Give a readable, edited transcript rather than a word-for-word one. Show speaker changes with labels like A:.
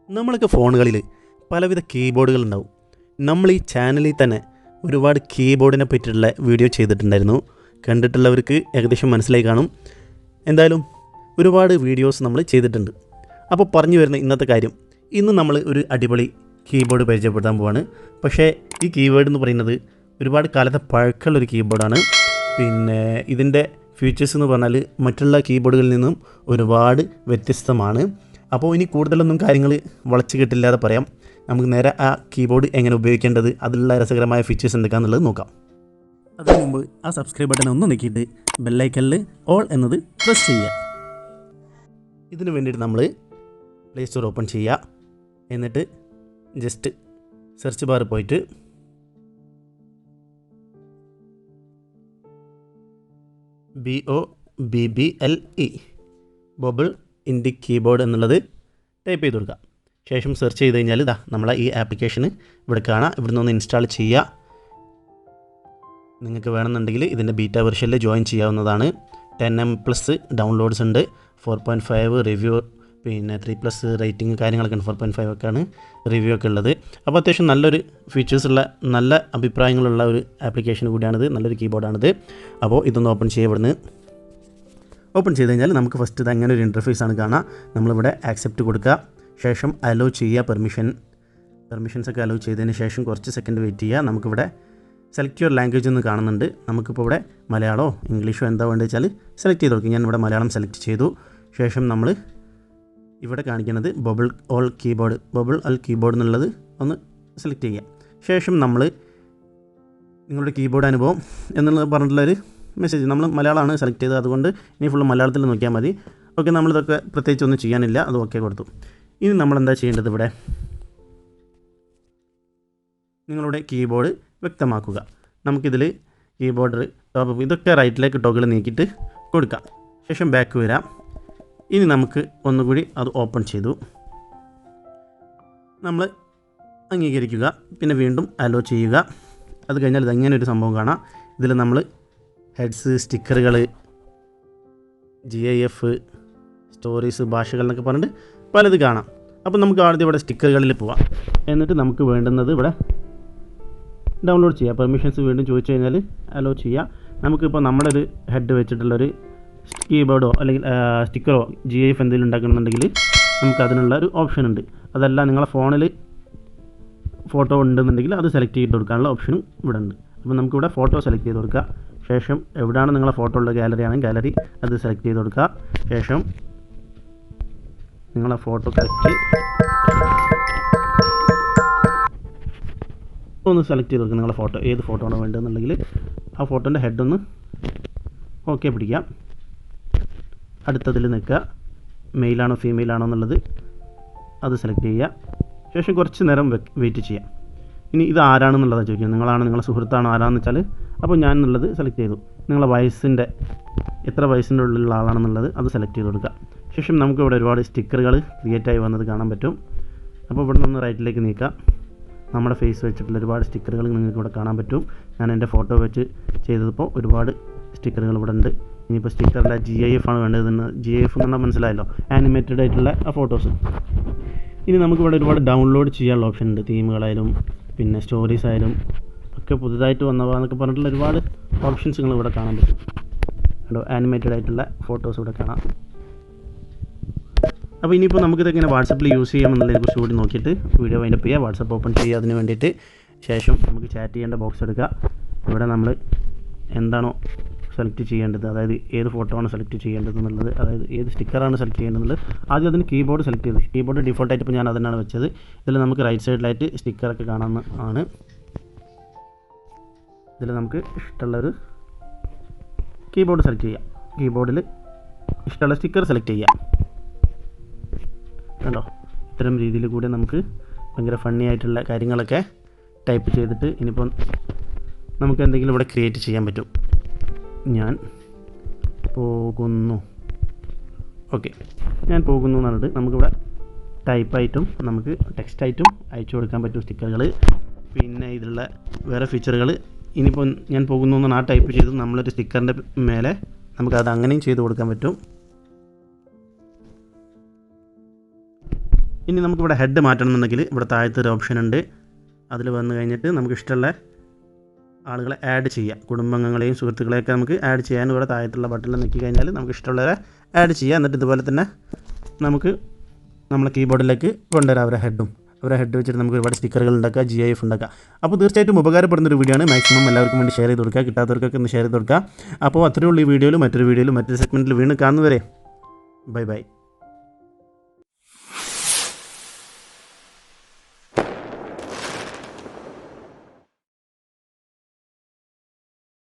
A: നമ്മളൊക്കെ ഫോണുകളിൽ പലവിധ കീബോർഡുകൾ ഉണ്ടാവും. നമ്മൾ ഈ ചാനലിൽ തന്നെ ഒരുപാട് കീബോർഡിനെ പറ്റിയിട്ടുള്ള വീഡിയോ ചെയ്തിട്ടുണ്ടായിരുന്നു. കണ്ടിട്ടുള്ളവർക്ക് ഏകദേശം മനസ്സിലായി കാണും. എന്തായാലും ഒരുപാട് വീഡിയോസ് നമ്മൾ ചെയ്തിട്ടുണ്ട്. അപ്പോൾ പറഞ്ഞു വരുന്ന ഇന്നത്തെ കാര്യം, ഇന്ന് നമ്മൾ ഒരു അടിപൊളി കീബോർഡ് പരിചയപ്പെടുത്താൻ പോവാണ്. പക്ഷേ ഈ കീബോർഡ് എന്ന് പറയുന്നത് ഒരുപാട് കാലത്തെ പഴക്കമുള്ളൊരു കീബോർഡാണ്. പിന്നെ ഇതിൻ്റെ ഫീച്ചേഴ്സ് എന്ന് പറഞ്ഞാൽ മറ്റുള്ള കീബോർഡുകളിൽ നിന്നും ഒരുപാട് വ്യത്യസ്തമാണ്. അപ്പോൾ ഇനി കൂടുതലൊന്നും കാര്യങ്ങൾ വളച്ചു കെട്ടില്ലാതെ പറയാം. നമുക്ക് നേരെ ആ കീബോർഡ് എങ്ങനെ ഉപയോഗിക്കേണ്ടത്, അതിലുള്ള രസകരമായ ഫീച്ചേഴ്സ് എന്തൊക്കെയാണെന്നുള്ളത് നോക്കാം. അതിനു മുമ്പ് ആ സബ്സ്ക്രൈബ് ബട്ടൺ ഒന്ന് നീക്കിയിട്ട് ബെല്ലൈക്കനിൽ ഓൾ എന്നത് പ്രസ് ചെയ്യുക. ഇതിന് വേണ്ടിയിട്ട് നമ്മൾ പ്ലേ സ്റ്റോർ ഓപ്പൺ ചെയ്യുക. എന്നിട്ട് ജസ്റ്റ് സെർച്ച് ബാറിൽ പോയിട്ട് BOBBLE ബോബിൾ indic കീബോർഡ് എന്നുള്ളത് ടൈപ്പ് ചെയ്ത് കൊടുക്കുക. ശേഷം സെർച്ച് ചെയ്ത് കഴിഞ്ഞാൽ ഇതാ നമ്മളെ ഈ ആപ്ലിക്കേഷന് ഇവിടെ കാണാം. ഇവിടുന്ന് ഒന്ന് ഇൻസ്റ്റാൾ ചെയ്യുക. നിങ്ങൾക്ക് വേണമെന്നുണ്ടെങ്കിൽ ഇതിൻ്റെ ബീറ്റ വെർഷനിൽ ജോയിൻ ചെയ്യാവുന്നതാണ്. 10M+ ഡൗൺലോഡ്സ് ഉണ്ട്, 4.5 റിവ്യൂ, പിന്നെ 3+ റേറ്റിംഗ് കാര്യങ്ങളൊക്കെ ഉണ്ട്. 4.5 ഒക്കെയാണ് റിവ്യൂ ഒക്കെ ഉള്ളത്. അപ്പോൾ അത്യാവശ്യം നല്ലൊരു ഫീച്ചേഴ്സുള്ള, നല്ല അഭിപ്രായങ്ങളുള്ള ഒരു ആപ്ലിക്കേഷൻ കൂടിയാണിത്. നല്ലൊരു കീബോർഡാണിത്. അപ്പോൾ ഇതൊന്ന് ഓപ്പൺ ചെയ്യുക. ഇവിടുന്ന് ഓപ്പൺ ചെയ്ത് കഴിഞ്ഞാൽ നമുക്ക് ഫസ്റ്റ് ഇത് അങ്ങനെ ഒരു ഇൻ്റർഫേസാണ് കാണുക. നമ്മളിവിടെ ആക്സെപ്റ്റ് കൊടുക്കുക. ശേഷം അലോ ചെയ്യുക. പെർമിഷൻസൊക്കെ അലോ ചെയ്തതിന് ശേഷം കുറച്ച് സെക്കൻഡ് വെയിറ്റ് ചെയ്യുക. നമുക്കിവിടെ സെലക്ട് യുവർ ലാംഗ്വേജ് എന്ന് കാണുന്നുണ്ട്. നമുക്കിപ്പോൾ ഇവിടെ മലയാളമോ ഇംഗ്ലീഷോ എന്താ വേണ്ടത് വെച്ചാൽ സെലക്ട് ചെയ്ത് കൊടുക്കും. ഞാൻ ഇവിടെ മലയാളം സെലക്ട് ചെയ്തു. ശേഷം നമ്മൾ ഇവിടെ കാണിക്കുന്നത് ബബിൾ ഓൾ കീബോർഡ് എന്നുള്ളത് ഒന്ന് സെലക്ട് ചെയ്യുക. ശേഷം നമ്മൾ നിങ്ങളുടെ കീബോർഡ് അനുഭവം എന്നുള്ളത് പറഞ്ഞിട്ടുള്ളൊരു മെസ്സേജ്, നമ്മൾ മലയാളമാണ് സെലക്ട് ചെയ്തത്, അതുകൊണ്ട് ഇനി ഫുള്ള് മലയാളത്തിൽ നോക്കിയാൽ മതി. ഓക്കെ, നമ്മളിതൊക്കെ പ്രത്യേകിച്ച് ഒന്നും ചെയ്യാനില്ല, അത് ഓക്കെ കൊടുത്തു. ഇനി നമ്മളെന്താ ചെയ്യേണ്ടത്, ഇവിടെ നിങ്ങളുടെ കീബോർഡ് വ്യക്തമാക്കുക. നമുക്കിതിൽ കീബോർഡ് ടോപ്പ് ഇതൊക്കെ റൈറ്റിലേക്ക് ടോഗിൾ നീക്കിയിട്ട് കൊടുക്കാം. ശേഷം ബാക്ക് വരാം. ഇനി നമുക്ക് ഒന്നുകൂടി അത് ഓപ്പൺ ചെയ്തു നമ്മൾ അംഗീകരിക്കുക. പിന്നെ വീണ്ടും അലോ ചെയ്യുക. അത് കഴിഞ്ഞാൽ ഇതങ്ങനെ ഒരു സംഭവം കാണാം. ഇതിൽ നമ്മൾ ഹെഡ്സ്, സ്റ്റിക്കറുകൾ, GIF, സ്റ്റോറീസ്, ഭാഷകൾ എന്നൊക്കെ പറഞ്ഞിട്ട് പലത് കാണാം. അപ്പോൾ നമുക്ക് ആദ്യം ഇവിടെ സ്റ്റിക്കറുകളിൽ പോവാം. എന്നിട്ട് നമുക്ക് വേണ്ടുന്നത് ഇവിടെ ഡൗൺലോഡ് ചെയ്യുക. പെർമിഷൻസ് വീണ്ടും ചോദിച്ചു കഴിഞ്ഞാൽ അലോ ചെയ്യുക. നമുക്കിപ്പോൾ നമ്മുടെ ഒരു ഹെഡ് വെച്ചിട്ടുള്ളൊരു കീബോർഡോ അല്ലെങ്കിൽ സ്റ്റിക്കറോ GIF എന്തെങ്കിലും ഉണ്ടാക്കണമെന്നുണ്ടെങ്കിൽ നമുക്ക് അതിനുള്ള ഒരു ഓപ്ഷൻ ഉണ്ട്. അതല്ല നിങ്ങളെ ഫോണിൽ ഫോട്ടോ ഉണ്ടെന്നുണ്ടെങ്കിൽ അത് സെലക്ട് ചെയ്ത് കൊടുക്കാനുള്ള ഓപ്ഷനും ഇവിടെ ഉണ്ട്. അപ്പോൾ നമുക്കിവിടെ ഫോട്ടോ സെലക്ട് ചെയ്ത് കൊടുക്കുക. ശേഷം എവിടെയാണ് നിങ്ങളെ ഫോട്ടോ ഉള്ള ഗാലറി ഗാലറി അത് സെലക്ട് ചെയ്ത് കൊടുക്കുക. ശേഷം നിങ്ങളെ ഫോട്ടോ കറക്റ്റ് ഒന്ന് സെലക്ട് ചെയ്ത് കൊടുക്കുക. നിങ്ങളെ ഫോട്ടോ ഏത് ഫോട്ടോ ആണോ വേണ്ടതെന്നുണ്ടെങ്കിൽ ആ ഫോട്ടോൻ്റെ ഹെഡൊന്ന് ഓക്കെ പിടിക്കാം. അടുത്തതിൽ നിൽക്കുക. മെയിലാണോ ഫീമെയിലാണോ എന്നുള്ളത് അത് സെലക്ട് ചെയ്യുക. ശേഷം കുറച്ച് നേരം വെയിറ്റ് ചെയ്യാം. ഇനി ഇത് ആരാണെന്നുള്ളതാണ് ചോദിക്കുന്നത്. നിങ്ങളെ സുഹൃത്താണോ ആരാണെന്ന് വെച്ചാൽ അപ്പോൾ ഞാൻ എന്നുള്ളത് സെലക്ട് ചെയ്തു. നിങ്ങളെ വയസ്സിൻ്റെ എത്ര വയസ്സിൻ്റെ ഉള്ളിലുള്ള ആളാണെന്നുള്ളത് അത് സെലക്ട് ചെയ്ത് കൊടുക്കുക. ശേഷം നമുക്ക് ഇവിടെ ഒരുപാട് സ്റ്റിക്കറുകൾ ക്രിയേറ്റായി വന്നത് കാണാൻ പറ്റും. അപ്പോൾ ഇവിടെ നിന്ന് റൈറ്റിലേക്ക് നീക്കുക. നമ്മുടെ ഫേസ് വെച്ചിട്ടുള്ള ഒരുപാട് സ്റ്റിക്കറുകൾ നിങ്ങൾക്ക് ഇവിടെ കാണാൻ പറ്റും. ഞാൻ എൻ്റെ ഫോട്ടോ വെച്ച് ചെയ്തപ്പോൾ ഒരുപാട് സ്റ്റിക്കറുകൾ ഇവിടെ ഉണ്ട്. ഇനിയിപ്പോൾ സ്റ്റിക്കറല്ല GIF ആണ് വേണ്ടതെന്ന്, GIF എന്ന് പറഞ്ഞാൽ മനസ്സിലായല്ലോ, ആനിമേറ്റഡ് ആയിട്ടുള്ള ആ ഫോട്ടോസ്. ഇനി നമുക്കിവിടെ ഒരുപാട് ഡൗൺലോഡ് ചെയ്യാനുള്ള ഓപ്ഷൻ ഉണ്ട്. തീമുകളായാലും പിന്നെ സ്റ്റോറീസ് ആയാലും ഒക്കെ പുതുതായിട്ട് വന്നതെന്നൊക്കെ പറഞ്ഞിട്ടുള്ള ഒരുപാട് ഓപ്ഷൻസ് നിങ്ങൾ ഇവിടെ കാണാൻ പറ്റും. കേട്ടോ, ആനിമേറ്റഡ് ആയിട്ടുള്ള ഫോട്ടോസ് ഇവിടെ കാണാം. അപ്പോൾ ഇനിയിപ്പോൾ നമുക്കിതെങ്ങനെ വാട്സപ്പിൽ യൂസ് ചെയ്യാമെന്നുള്ളതിനെ കുറിച്ച് കൂടി നോക്കിയിട്ട് വീഡിയോ വൈൻഡപ്പ് ചെയ്യുക. വാട്സപ്പ് ഓപ്പൺ ചെയ്യുക. അതിന് വേണ്ടിയിട്ട് ശേഷം നമുക്ക് ചാറ്റ് ചെയ്യേണ്ട ബോക്സ് എടുക്കുക. ഇവിടെ നമ്മൾ എന്താണോ സെലക്ട് ചെയ്യേണ്ടത്, അതായത് ഏത് ഫോട്ടോ ആണ് സെലക്ട് ചെയ്യേണ്ടത് എന്നുള്ളത്, അതായത് ഏത് സ്റ്റിക്കറാണ് സെലക്ട് ചെയ്യേണ്ടത്, ആദ്യം അതിന് കീബോർഡ് സെലക്ട് ചെയ്ത്, കീബോർഡ് ഡിഫോൾട്ടായിട്ട് ഇപ്പോൾ ഞാൻ അതിനാണ് വെച്ചത്. ഇതിൽ നമുക്ക് റൈറ്റ് സൈഡിലായിട്ട് സ്റ്റിക്കറൊക്കെ കാണാവുന്നതാണ്. ഇതിൽ നമുക്ക് ഇഷ്ടമുള്ളൊരു കീബോർഡ് സെലക്ട് ചെയ്യാം. കീബോർഡിൽ ഇഷ്ടമുള്ള സ്റ്റിക്കർ സെലക്ട് ചെയ്യാം. കണ്ടോ, ഇത്തരം രീതിയിൽ കൂടെ നമുക്ക് ഭയങ്കര ഫണ്ണി ആയിട്ടുള്ള കാര്യങ്ങളൊക്കെ ടൈപ്പ് ചെയ്തിട്ട് ഇനിയിപ്പം നമുക്ക് എന്തെങ്കിലും ഇവിടെ ക്രിയേറ്റ് ചെയ്യാൻ പറ്റും. ഞാൻ പോകുന്നു, ഓക്കെ, ഞാൻ പോകുന്നു എന്ന് പറഞ്ഞിട്ട് നമുക്കിവിടെ ടൈപ്പായിട്ടും നമുക്ക് ടെക്സ്റ്റായിട്ടും അയച്ചു കൊടുക്കാൻ പറ്റും സ്റ്റിക്കറുകൾ. പിന്നെ ഇതിലുള്ള വേറെ ഫീച്ചറുകൾ, ഇനിയിപ്പോൾ ഞാൻ പോകുന്നു എന്നാണ് ആ ടൈപ്പ് ചെയ്ത് നമ്മളൊരു സ്റ്റിക്കറിൻ്റെ മേലെ നമുക്കത് അങ്ങനെയും ചെയ്ത് കൊടുക്കാൻ പറ്റും. ഇനി നമുക്കിവിടെ ഹെഡ് മാറ്റണമെന്നുണ്ടെങ്കിൽ ഇവിടെ താഴത്തെ ഒരു ഓപ്ഷൻ ഉണ്ട്. അതിൽ വന്നു കഴിഞ്ഞിട്ട് നമുക്ക് ഇഷ്ടമുള്ള ആളുകളെ ആഡ് ചെയ്യാം. കുടുംബാംഗങ്ങളെയും സുഹൃത്തുക്കളെയൊക്കെ നമുക്ക് ആഡ് ചെയ്യാൻ ഇവിടെ താഴത്തുള്ള ബട്ടണിൽ നിൽക്കി കഴിഞ്ഞാൽ നമുക്ക് ഇഷ്ടമുള്ളവരെ ആഡ് ചെയ്യാം. എന്നിട്ട് ഇതുപോലെ തന്നെ നമുക്ക് നമ്മളെ കീബോർഡിലേക്ക് കൊണ്ടുവരാം അവരെ ഹെഡ് വെച്ചിട്ട് നമുക്ക് ഒരുപാട് സ്റ്റിക്കറുകൾ ഉണ്ടാക്കുക, GIF ഉണ്ടാക്കുക. അപ്പോൾ തീർച്ചയായിട്ടും ഉപകാരപ്പെടുന്നൊരു വീഡിയോ ആണ്. മാക്സിമം എല്ലാവർക്കും വേണ്ടി ഷെയർ ചെയ്ത് കൊടുക്കുക, കിട്ടാത്തവർക്കൊക്കെ ഒന്ന് ഷെയർ ചെയ്ത് കൊടുക്കുക. അപ്പോൾ അത്രയേ ഉള്ളൂ ഈ വീഡിയോയിൽ. മറ്റൊരു സെഗ്മെൻറ്റിൽ വീണ്ടും കാണുന്നവരെ ബൈ.